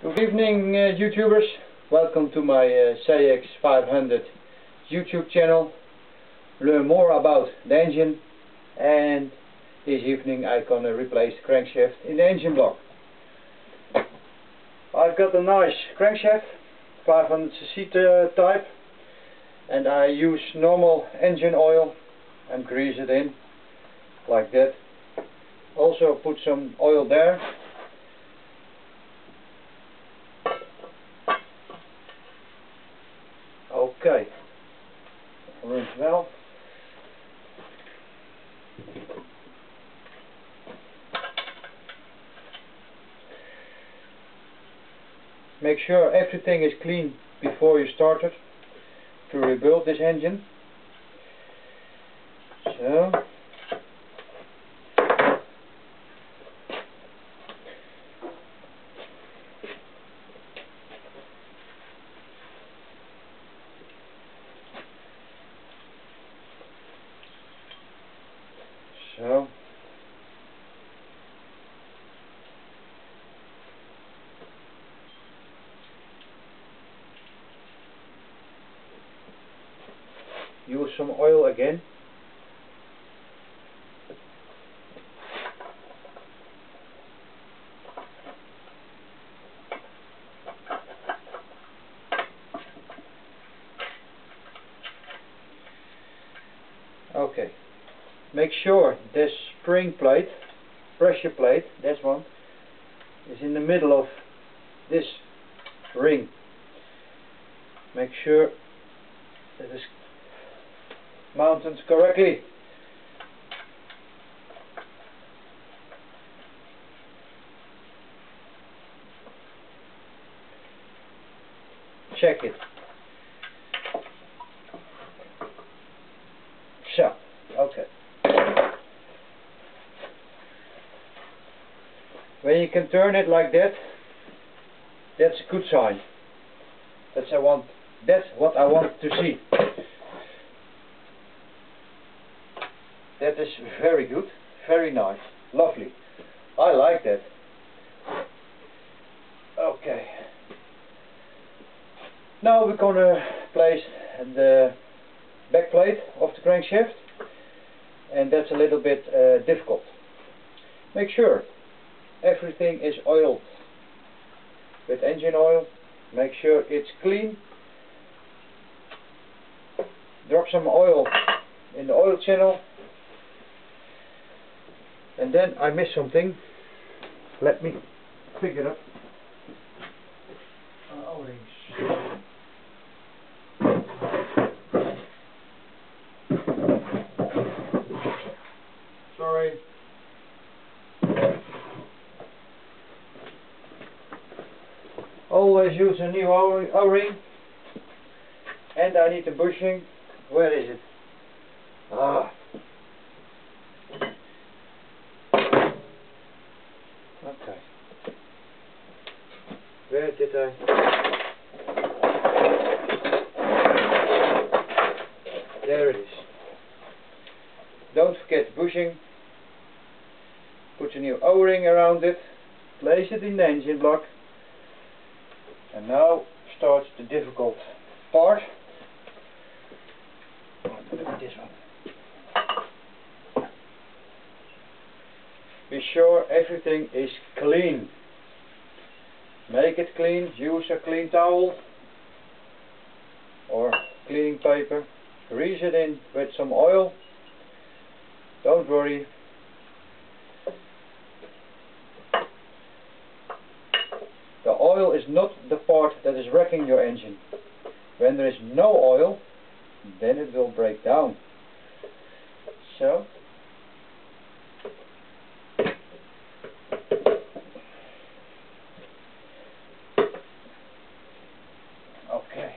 Good evening, YouTubers. Welcome to my CX500 YouTube channel. Learn more about the engine, and this evening I'm gonna replace the crankshaft in the engine block. I've got a nice crankshaft, 500cc type, and I use normal engine oil and grease it in like that. Also put some oil there. Okay, runs well. Make sure everything is clean before you start it to rebuild this engine. So use some oil again. Okay, make sure this spring plate, pressure plate, this one, is in the middle of this ring. Make sure that it's mounted correctly. Check it. So, okay. When you can turn it like that, that's a good sign. That's what I want to see. That is very good, very nice, lovely. I like that. Okay. Now we're gonna place the back plate of the crankshaft, and that's a little bit difficult. Make sure everything is oiled with engine oil. Make sure it's clean. Drop some oil in the oil channel. And then I missed something. Let me pick it up. O-rings. Sorry. Always use a new O-ring. And I need a bushing. Where is it? Ah. Okay. Where did I? There it is. Don't forget bushing. Put a new O-ring around it. Place it in the engine block. And now starts the difficult part. Look at this one. Be sure everything is clean. Make it clean. Use a clean towel or cleaning paper. Grease it in with some oil. Don't worry. The oil is not the part that is wrecking your engine. When there is no oil, then it will break down. So okay.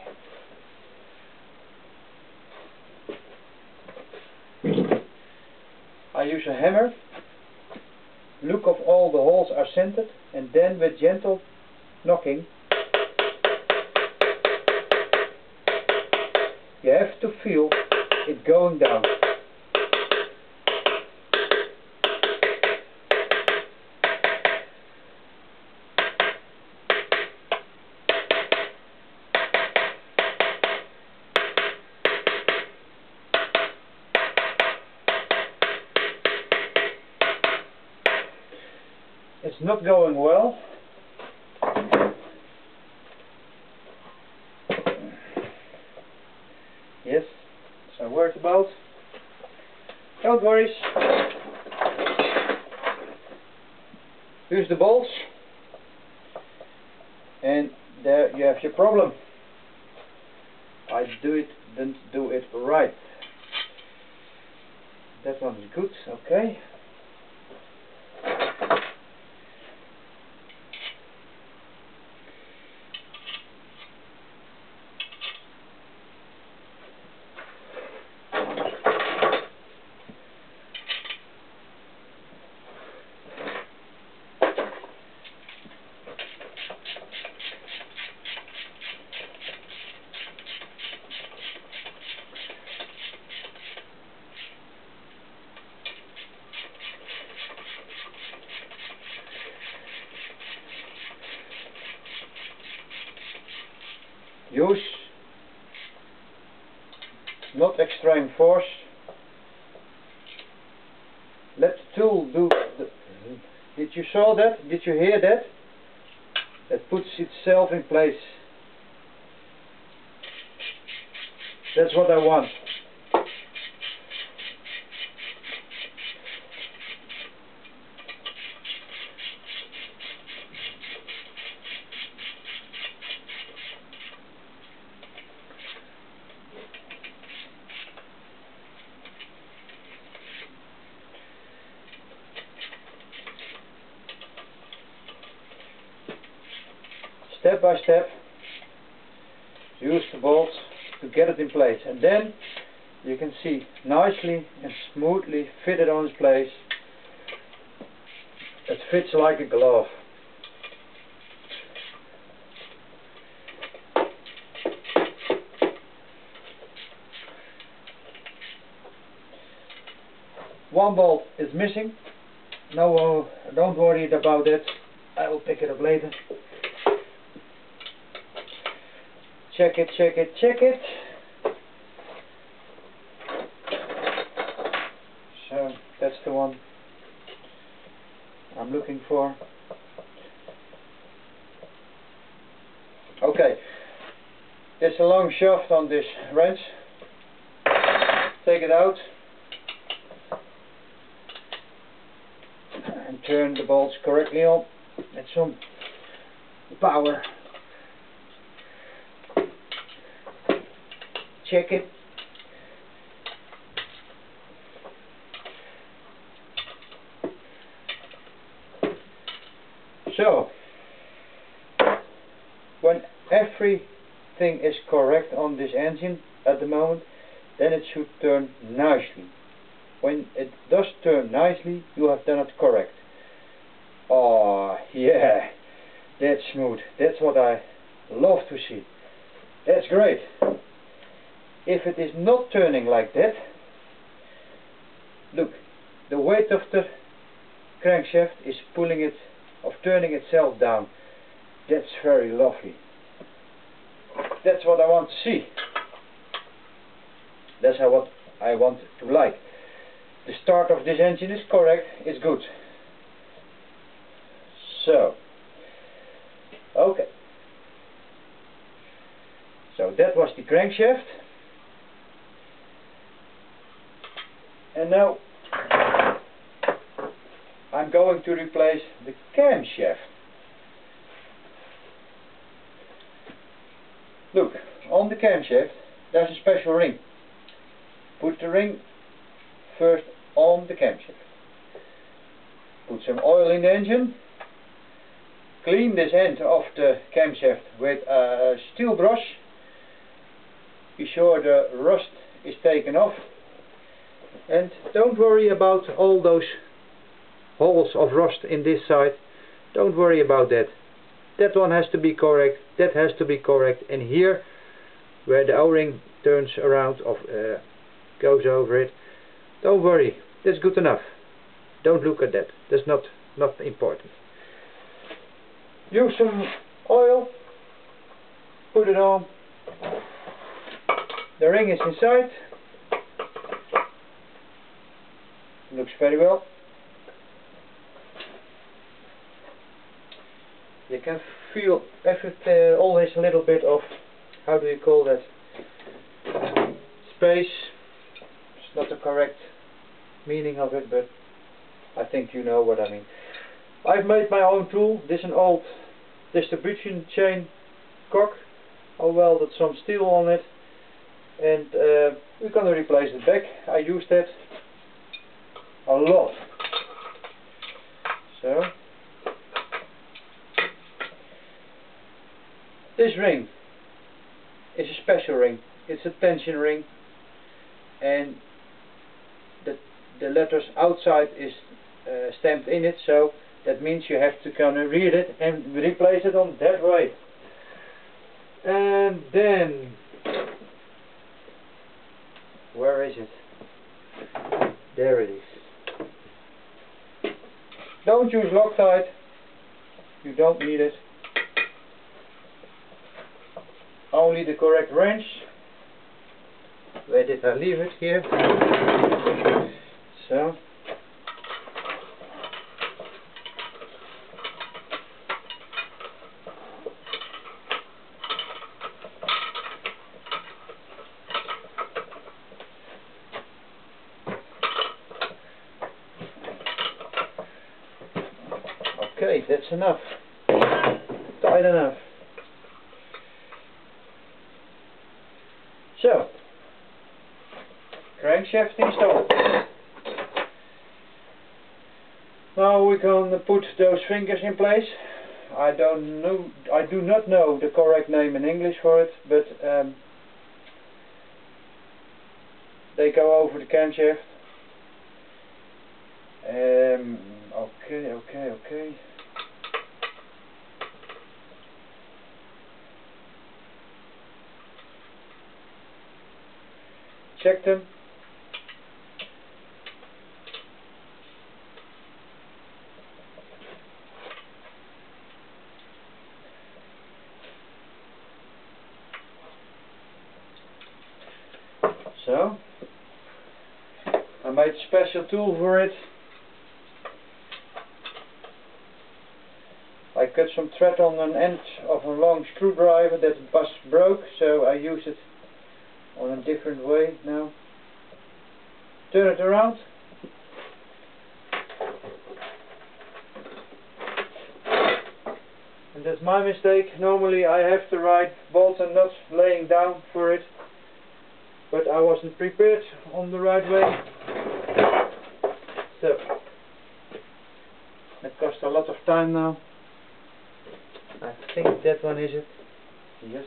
I use a hammer. Look if all the holes are centered, and then with gentle knocking you have to feel it going down. it's not going well. Yes, so I'm worried about. Don't worry. Here's the bolts. And there you have your problem. I didn't do it right. That one is good, okay. Use not extreme force. Let the tool do the, did you saw that? Did you hear that? It puts itself in place. That's what I want. Step by step, use the bolts to get it in place, and then you can see nicely and smoothly fit it on its place. It fits like a glove. One bolt is missing. No, don't worry about it. I will pick it up later. Check it, check it, check it. So that's the one I'm looking for. Okay, there's a long shaft on this wrench. Take it out and turn the bolts correctly on. Add some power. Check it. So, when everything is correct on this engine at the moment, then it should turn nicely. When it does turn nicely, you have done it correct. Oh yeah, that's smooth. That's what I love to see. That's great. If it is not turning like that, look, the weight of the crankshaft is turning itself down. That's very lovely. That's what I want to see. That's what I want to like. The start of this engine is correct, it's good. So, okay. So that was the crankshaft. And now I'm going to replace the camshaft. Look, on the camshaft there's a special ring. Put the ring first on the camshaft. Put some oil in the engine. Clean this end of the camshaft with a steel brush. Be sure the rust is taken off. And don't worry about all those holes of rust in this side. Don't worry about that. That one has to be correct. That has to be correct. And here, where the O-ring turns around or goes over it, don't worry. That's good enough. Don't look at that. That's not important. Use some oil. Put it on. The ring is inside. Looks very well. You can feel always a little bit of, how do you call that, space. It's not the correct meaning of it, but I think you know what I mean. I've made my own tool. This is an old distribution chain cock. I welded some steel on it, and we're going to replace the back. I used that a lot. So this ring is a special ring. It's a tension ring, and the letters outside is stamped in it, so that means you have to kind of read it and replace it on that way. And then, where is it? There it is. Don't use Loctite, you don't need it. Only the correct wrench. Where did I leave it? Here. So. Okay, that's enough. Tight enough. So, crankshaft installed. Now we're going to put those fingers in place. I do not know the correct name in English for it, but they go over the camshaft. Okay. Check them. So, I made a special tool for it. I cut some thread on an end of a long screwdriver that broke, so I use it on a different way now. Turn it around. And that's my mistake. Normally I have to write bolts and nuts laying down for it, but I wasn't prepared on the right way. So, it cost a lot of time now. I think that one is it. Yes.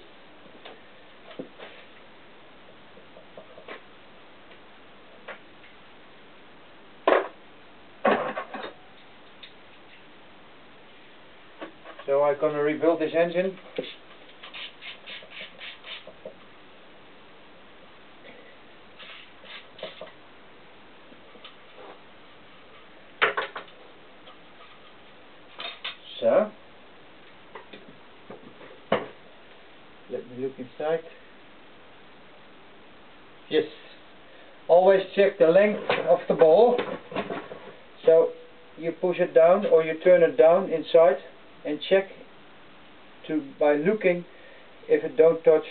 So I'm gonna rebuild this engine. So, let me look inside. Yes, always check the length of the ball. So you push it down or you turn it down inside and check by looking if it don't touch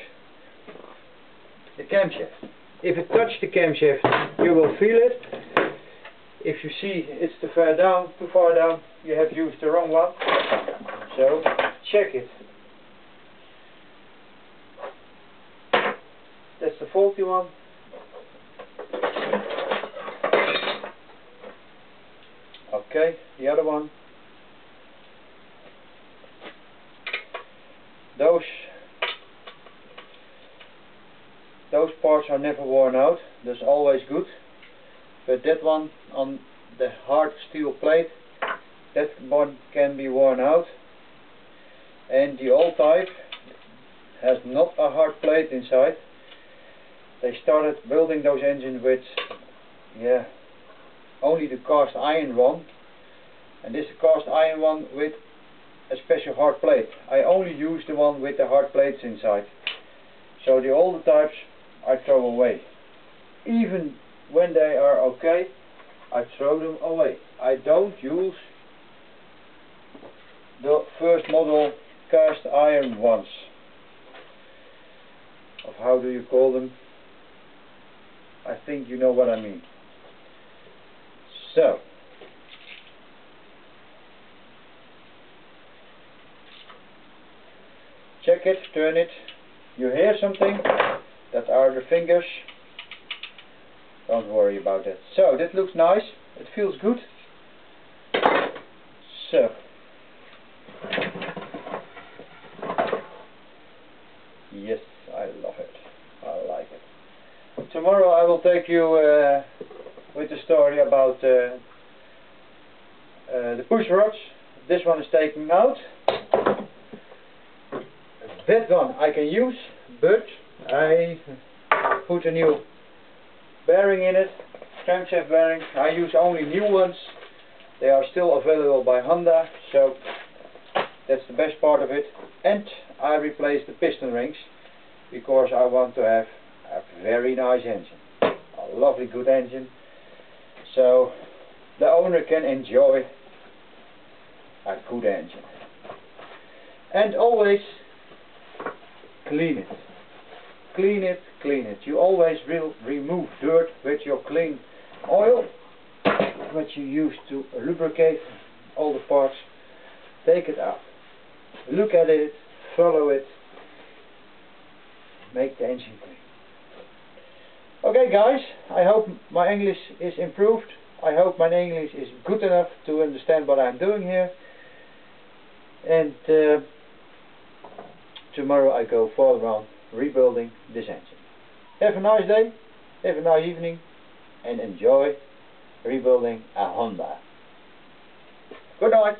the camshaft. If it touches the camshaft, you will feel it. If you see it's too far down, you have used the wrong one. So check it. That's the faulty one. Okay, the other one. Those parts are never worn out. That's always good. But that one on the hard steel plate, that one can be worn out. And the old type has not a hard plate inside. They started building those engines with only the cast iron one, and this is a cast iron one with a special hard plate. I only use the one with the hard plates inside. So the older types I throw away. Even when they are okay, I throw them away. I don't use the first model cast iron ones. Of how do you call them? I think you know what I mean. So, check it, turn it. You hear something? That are the fingers. Don't worry about that. So, that looks nice. It feels good. So, yes, I love it. I like it. Tomorrow I will take you with the story about the push rods. This one is taken out. That one I can use, but I put a new bearing in it, crankshaft bearing. I use only new ones. They are still available by Honda, so that's the best part of it. And I replaced the piston rings because I want to have a very nice engine, a lovely good engine, so the owner can enjoy a good engine. And always clean it. Clean it, clean it. You always will remove dirt with your clean oil, what you use to lubricate all the parts. Take it out. Look at it, follow it, make the engine clean. Okay guys, I hope my English is improved. I hope my English is good enough to understand what I'm doing here. And tomorrow I go further on rebuilding this engine. Have a nice day, have a nice evening, and enjoy rebuilding a Honda. Good night.